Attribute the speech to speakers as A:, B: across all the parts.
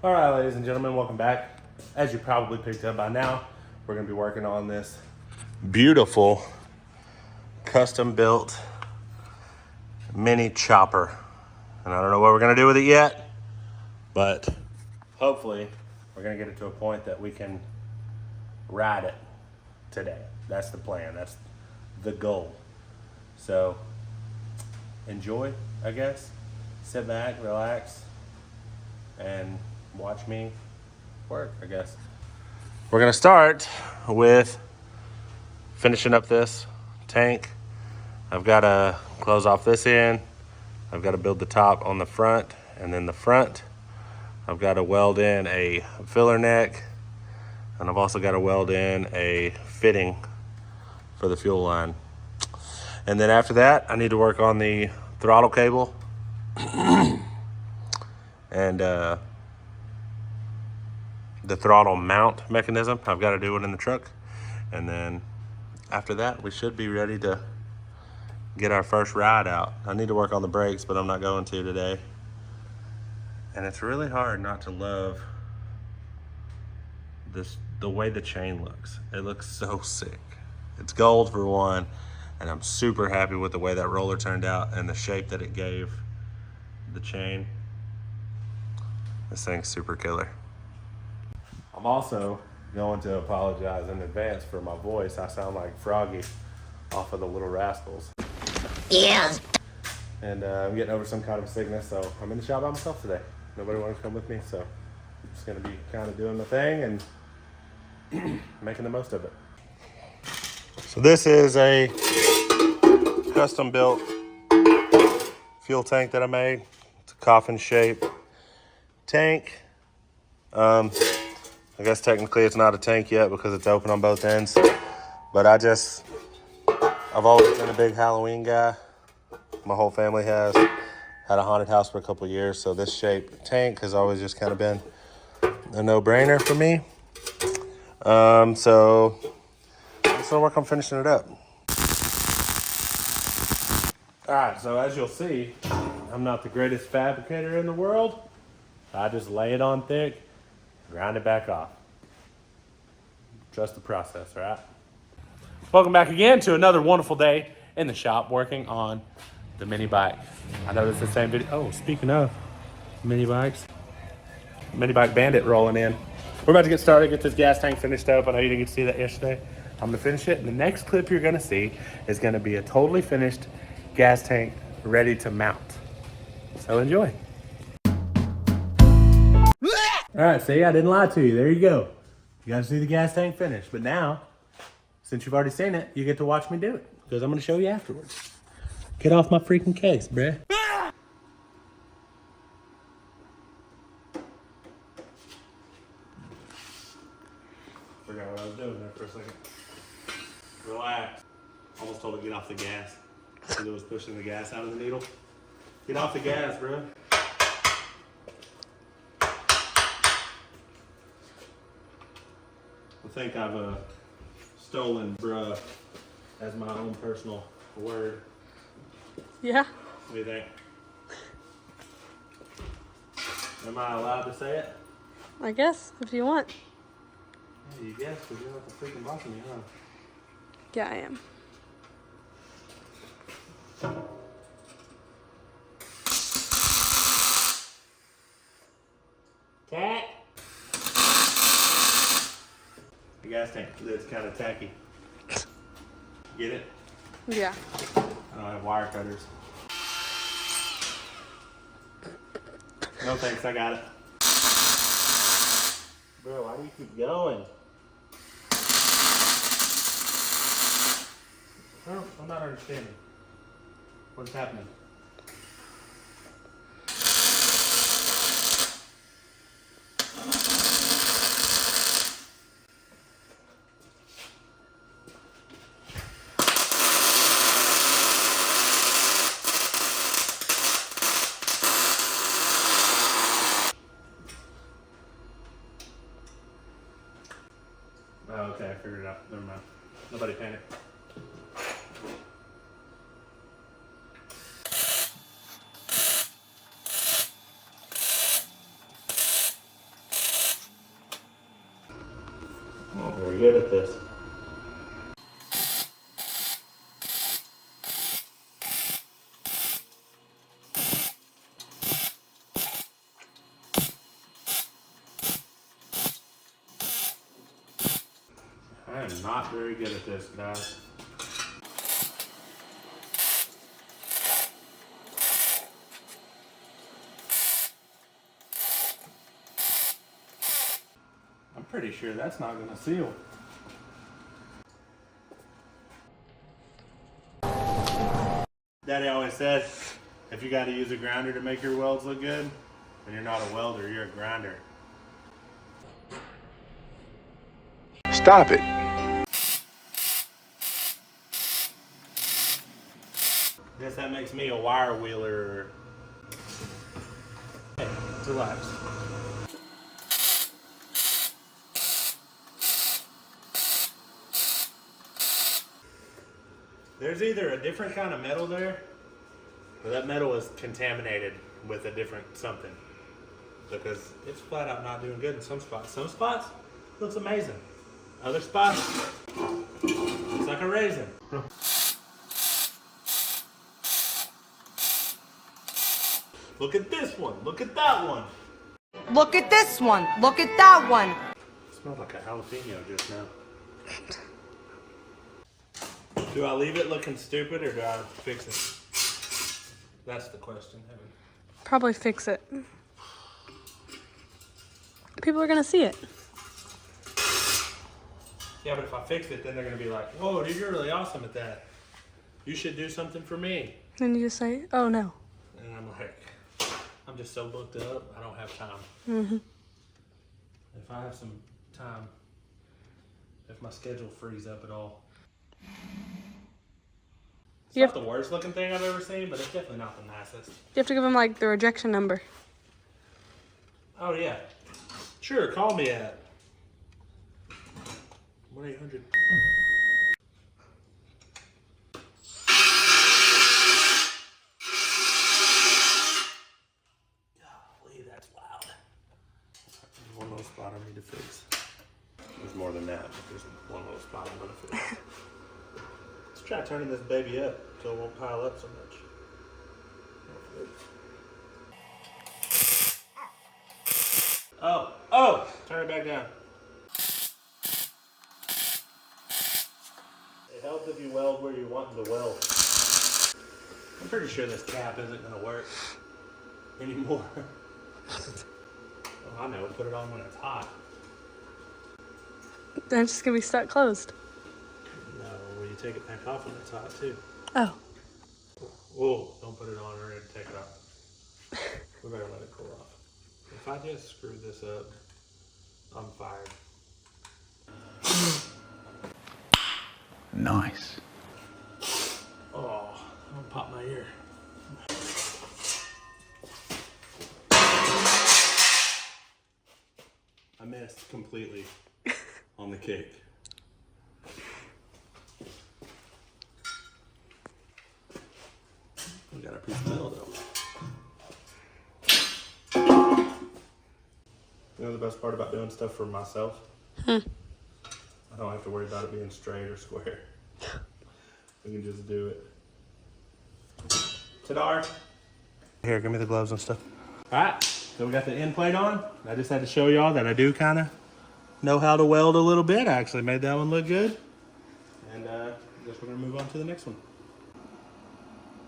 A: All right, ladies and gentlemen, welcome back. As you probably picked up by now, we're gonna be working on this beautiful custom built mini chopper. And I don't know what we're gonna do with it yet, but hopefully we're gonna get it to a point that we can ride it today. That's the plan, that's the goal. So enjoy, I guess. Sit back, relax, and watch me work, I guess. We're gonna start with finishing up this tank. I've gotta close off this end. I've gotta build the top on the front, and then the front, I've gotta weld in a filler neck, and I've also gotta weld in a fitting for the fuel line. And then after that, I need to work on the throttle cable and the throttle mount mechanism. I've got to do it in the truck. And then after that, we should be ready to get our first ride out. I need to work on the brakes, but I'm not going to today. And it's really hard not to love the way the chain looks. It looks so sick. It's gold for one, and I'm super happy with the way that roller turned out and the shape that it gave the chain. This thing's super killer. I'm also going to apologize in advance for my voice. I sound like Froggy off of the Little Rascals.
B: Yeah.
A: And I'm getting over some kind of sickness, so I'm in the shop by myself today. Nobody wants to come with me, so I'm just gonna be kind of doing the thing and making the most of it. So this is a custom built fuel tank that I made. It's a coffin shaped tank. I guess technically it's not a tank yet because it's open on both ends, but I've always been a big Halloween guy. My whole family has had a haunted house for a couple of years, so this shaped tank has always just kind of been a no-brainer for me. So I'm just gonna work on finishing it up. All right, so as you'll see, I'm not the greatest fabricator in the world. I just lay it on thick, grind it back off. Trust the process, right? Welcome back again to another wonderful day in the shop working on the mini bike. I know this is the same video. Oh, speaking of mini bikes, mini bike bandit rolling in. We're about to get started, get this gas tank finished up. I know you didn't get to see that yesterday. I'm gonna finish it, and the next clip you're gonna see is gonna be a totally finished gas tank ready to mount. So enjoy. All right, see, I didn't lie to you. There you go. You got to see the gas tank finish. But now, since you've already seen it, you get to watch me do it because I'm going to show you afterwards. Get off my freaking case, bruh. Forgot what I was doing there for a second. Relax. Almost told it to get off the gas. Because it was pushing the gas out of the needle. Get off the gas, bruh. I think I've stolen bruh as my own personal word.
C: Yeah.
A: What do you think? Am I allowed to say it?
C: I guess, if you want.
A: Yeah, you guess, because you're not the freaking boss of me, huh?
C: Yeah, I am.
A: Cat? The gas tank lid's kind of tacky. Get it?
C: Yeah.
A: I don't have wire cutters. No thanks, I got it. Bro, why do you keep going? I'm not understanding. What's happening? Oh, okay, I figured it out. Never mind. Nobody panic. at this. I am not very good at this, guys. I'm pretty sure that's not going to seal. Daddy always said, if you got to use a grinder to make your welds look good, then you're not a welder, you're a grinder.
B: Stop it.
A: Guess that makes me a wire wheeler. Hey, relax. There's either a different kind of metal there, or that metal is contaminated with a different something. Because it's flat out not doing good in some spots. Some spots looks amazing. Other spots looks like a raisin. Look at this one. Look at that one.
D: Look at this one. Look at that one.
A: It smells like a jalapeno just now. Do I leave it looking stupid or do I fix it? That's the question, Heaven.
C: Probably fix it. People are gonna see it.
A: Yeah, but if I fix it, then they're gonna be like, "Whoa, dude, you're really awesome at that. You should do something for me."
C: Then you just say, "Oh no."
A: And I'm like, I'm just so booked up, I don't have time.
C: Mm-hmm.
A: If I have some time, if my schedule frees up at all. It's not the worst looking thing I've ever seen, but it's definitely not the nicest.
C: You have to give them like the rejection number.
A: Oh yeah. Sure, call me at 1-800. Golly, that's loud. There's one little spot I need to fix. There's more than that, but there's one little spot I'm gonna fix. Let's try turning this baby up so it won't pile up so much. Oh, turn it back down. It helps if you weld where you want to weld. I'm pretty sure this cap isn't going to work anymore. Oh, I know, put it on when it's hot.
C: Then it's just gonna be stuck closed.
A: No, well, you take it back off when it's hot too.
C: Oh.
A: Whoa, don't put it on or it'll take it off. We better let it cool off. If I just screw this up, I'm fired.
B: Nice.
A: Oh, I'm gonna pop my ear. I missed completely on the cake. We got a piece of metal though. You know the best part about doing stuff for myself? I don't have to worry about it being straight or square. We can just do it. Ta-da! Here, give me the gloves and stuff. Alright, so we got the end plate on. I just had to show y'all that I do kind of know how to weld a little bit. I actually made that one look good. And I guess we're going to move on to the next one.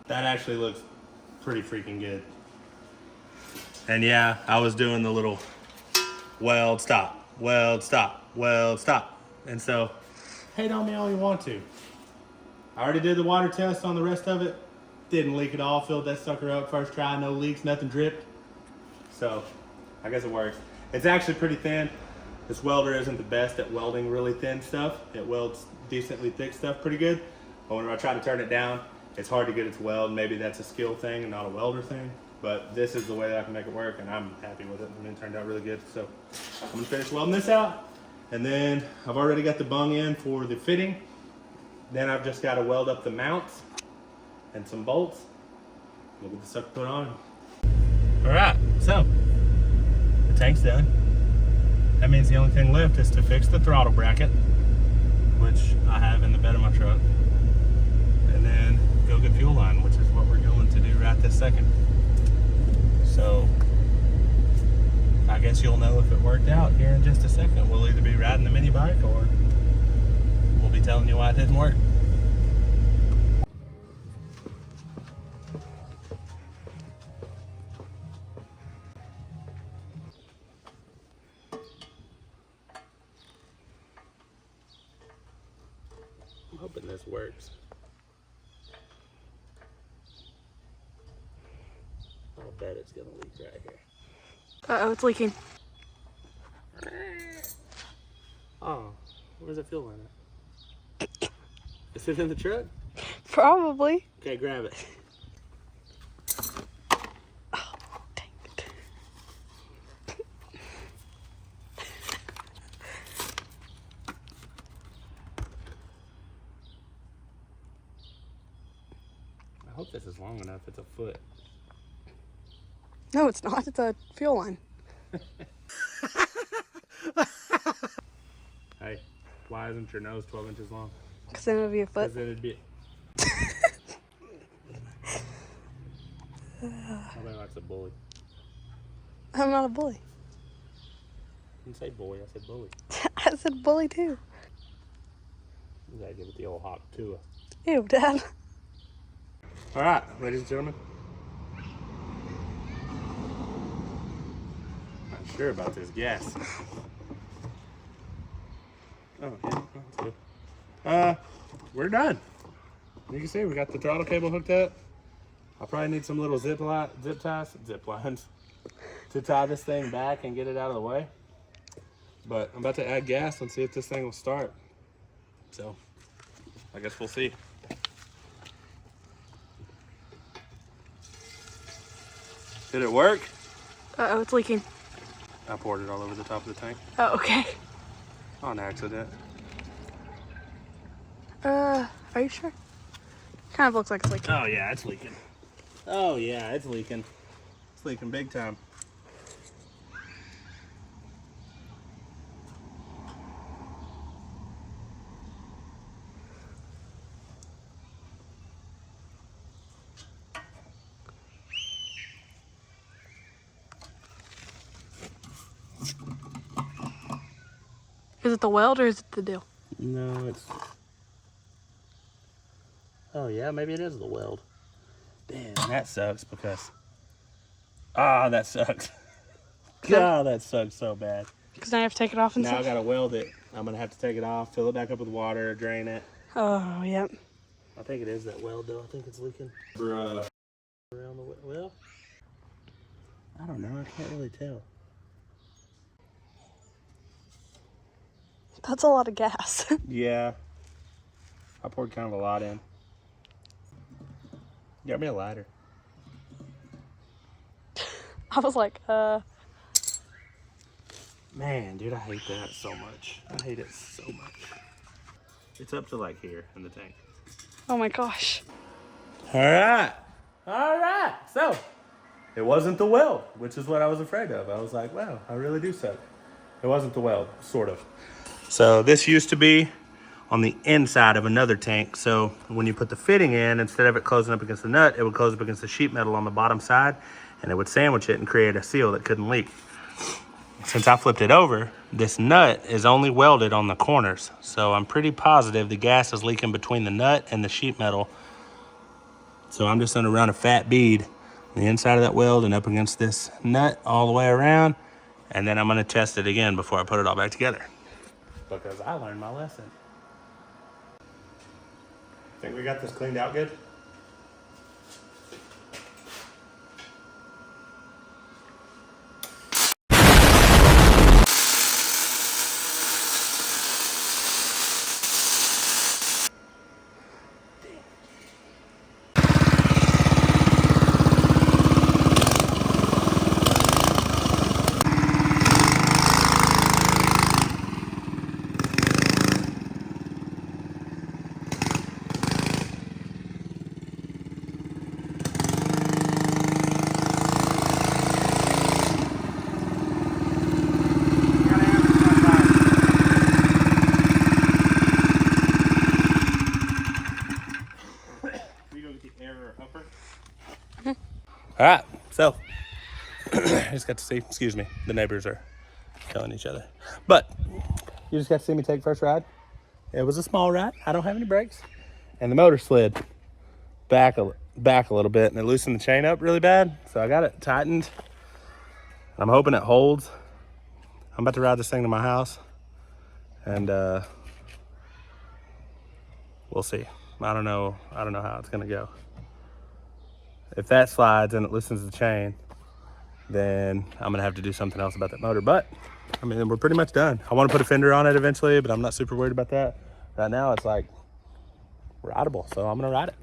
A: That actually looks pretty freaking good. And yeah, I was doing the little weld, stop, weld, stop, weld, stop. And so, hate on me all you want to. I already did the water test on the rest of it. Didn't leak at all, filled that sucker up first try, no leaks, nothing dripped. So, I guess it works. It's actually pretty thin. This welder isn't the best at welding really thin stuff. It welds decently thick stuff pretty good. But whenever I try to turn it down, it's hard to get it to weld. Maybe that's a skill thing and not a welder thing. But this is the way that I can make it work, and I'm happy with it. I mean, it turned out really good. So I'm gonna finish welding this out. And then I've already got the bung in for the fitting. Then I've just gotta weld up the mounts and some bolts. We'll get the sucker put on. All right, so the tank's done. That means the only thing left is to fix the throttle bracket. which I have in the bed of my truck, and then go get fuel line, which is what we're going to do right this second. So I guess you'll know if it worked out here in just a second. We'll either be riding the mini bike or we'll be telling you why it didn't work. I'm hoping this works. I'll bet it's gonna leak right here.
C: Uh-oh, it's leaking.
A: Oh, where's the fuel line at? Is it in the truck?
C: Probably.
A: Okay, grab it.
C: Oh, dang it.
A: I hope this is long enough. It's a foot.
C: No, it's not. It's a fuel line.
A: Hey, why isn't your nose 12 inches long?
C: Because then it would be a foot.
A: Because then it'd be... Nobody likes a bully.
C: I'm not a bully.
A: I didn't say boy, I said bully.
C: I said bully too.
A: You gotta give it the old hawk too.
C: Ew, Dad.
A: All right, ladies and gentlemen. Not sure about this gas. Oh, yeah, that's good. We're done. You can see we got the throttle cable hooked up. I'll probably need some little zip lines to tie this thing back and get it out of the way. But I'm about to add gas and see if this thing will start. So, I guess we'll see. Did it work?
C: Uh-oh, it's leaking.
A: I poured it all over the top of the tank
C: Oh, okay.
A: on accident.
C: Are you sure? Kind of looks like it's leaking.
A: Oh yeah, it's leaking. Oh yeah, it's leaking. It's leaking big time.
C: Is it the weld or is it the deal?
A: No, it's... Oh yeah, maybe it is the weld. Damn, that sucks because... Ah, that sucks. God, that sucks so bad.
C: Because now you have to take it off and
A: Now I
C: stuff?
A: gotta weld it. I'm gonna have to take it off, fill it back up with water, drain it.
C: Oh, yep.
A: I think it is that weld though. I think it's leaking. Bruh. Around the well, I don't know. I can't really tell.
C: That's a lot of gas.
A: Yeah. I poured kind of a lot in. Get me a lighter.
C: I was like,
A: Man, dude, I hate that so much. I hate it so much. It's up to like here in the tank.
C: oh my gosh.
A: All right. All right. So, it wasn't the weld, which is what I was afraid of. I was like, wow, I really do suck. It wasn't the weld, sort of. So this used to be on the inside of another tank. So when you put the fitting in, instead of it closing up against the nut, it would close up against the sheet metal on the bottom side, and it would sandwich it and create a seal that couldn't leak. Since I flipped it over, this nut is only welded on the corners. So I'm pretty positive the gas is leaking between the nut and the sheet metal. So I'm just gonna run a fat bead on the inside of that weld and up against this nut all the way around. And then I'm gonna test it again before I put it all back together. Because I learned my lesson. Think we got this cleaned out good? with the air upper. All right, so I just got to see, excuse me, the neighbors are killing each other. But you just got to see me take first ride. It was a small ride. I don't have any brakes. And the motor slid back a little bit, and it loosened the chain up really bad. So I got it tightened. I'm hoping it holds. I'm about to ride this thing to my house, and we'll see. I don't know how it's gonna go. If that slides and it loosens the chain, then I'm gonna have to do something else about that motor. But I mean, we're pretty much done. I want to put a fender on it eventually, but I'm not super worried about that. Right now, it's like rideable, so I'm gonna ride it.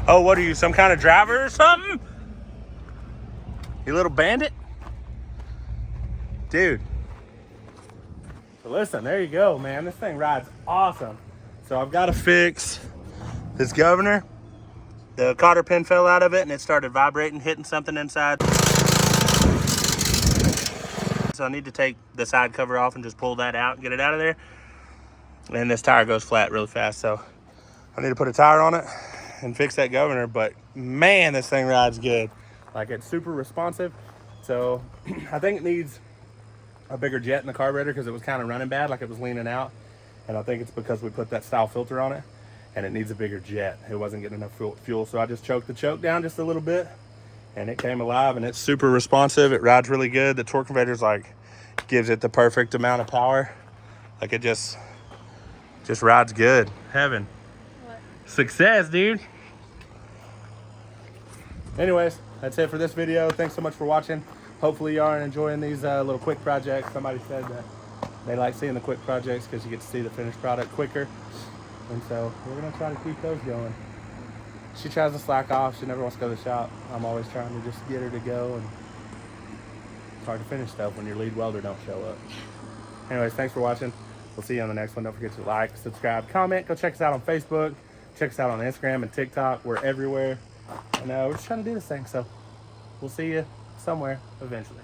A: Oh, what are you, some kind of driver or something? You little bandit? Dude. So listen, there you go, man. This thing rides awesome. So I've got to fix this governor. The cotter pin fell out of it and it started vibrating, hitting something inside. So I need to take the side cover off and just pull that out and get it out of there. And this tire goes flat really fast, so I need to put a tire on it and fix that governor. But man, this thing rides good. Like, it's super responsive. So I think it needs a bigger jet in the carburetor because it was kind of running bad, like it was leaning out. And I think it's because we put that style filter on it, and it needs a bigger jet. It wasn't getting enough fuel, so I just choked the choke down just a little bit, and it came alive, and it's super responsive. It rides really good. The torque converter's like gives it the perfect amount of power. Like, it just rides good. Heaven.
C: What?
A: Success, dude. Anyways, that's it for this video. Thanks so much for watching. Hopefully y'all are enjoying these little quick projects. Somebody said that they like seeing the quick projects because you get to see the finished product quicker. And so we're gonna try to keep those going. She tries to slack off. She never wants to go to the shop. I'm always trying to just get her to go, and it's hard to finish stuff when your lead welder don't show up. Anyways, thanks for watching. We'll see you on the next one. Don't forget to like, subscribe, comment. Go check us out on Facebook. Check us out on Instagram and TikTok. We're everywhere. And we're just trying to do this thing. So we'll see you somewhere eventually.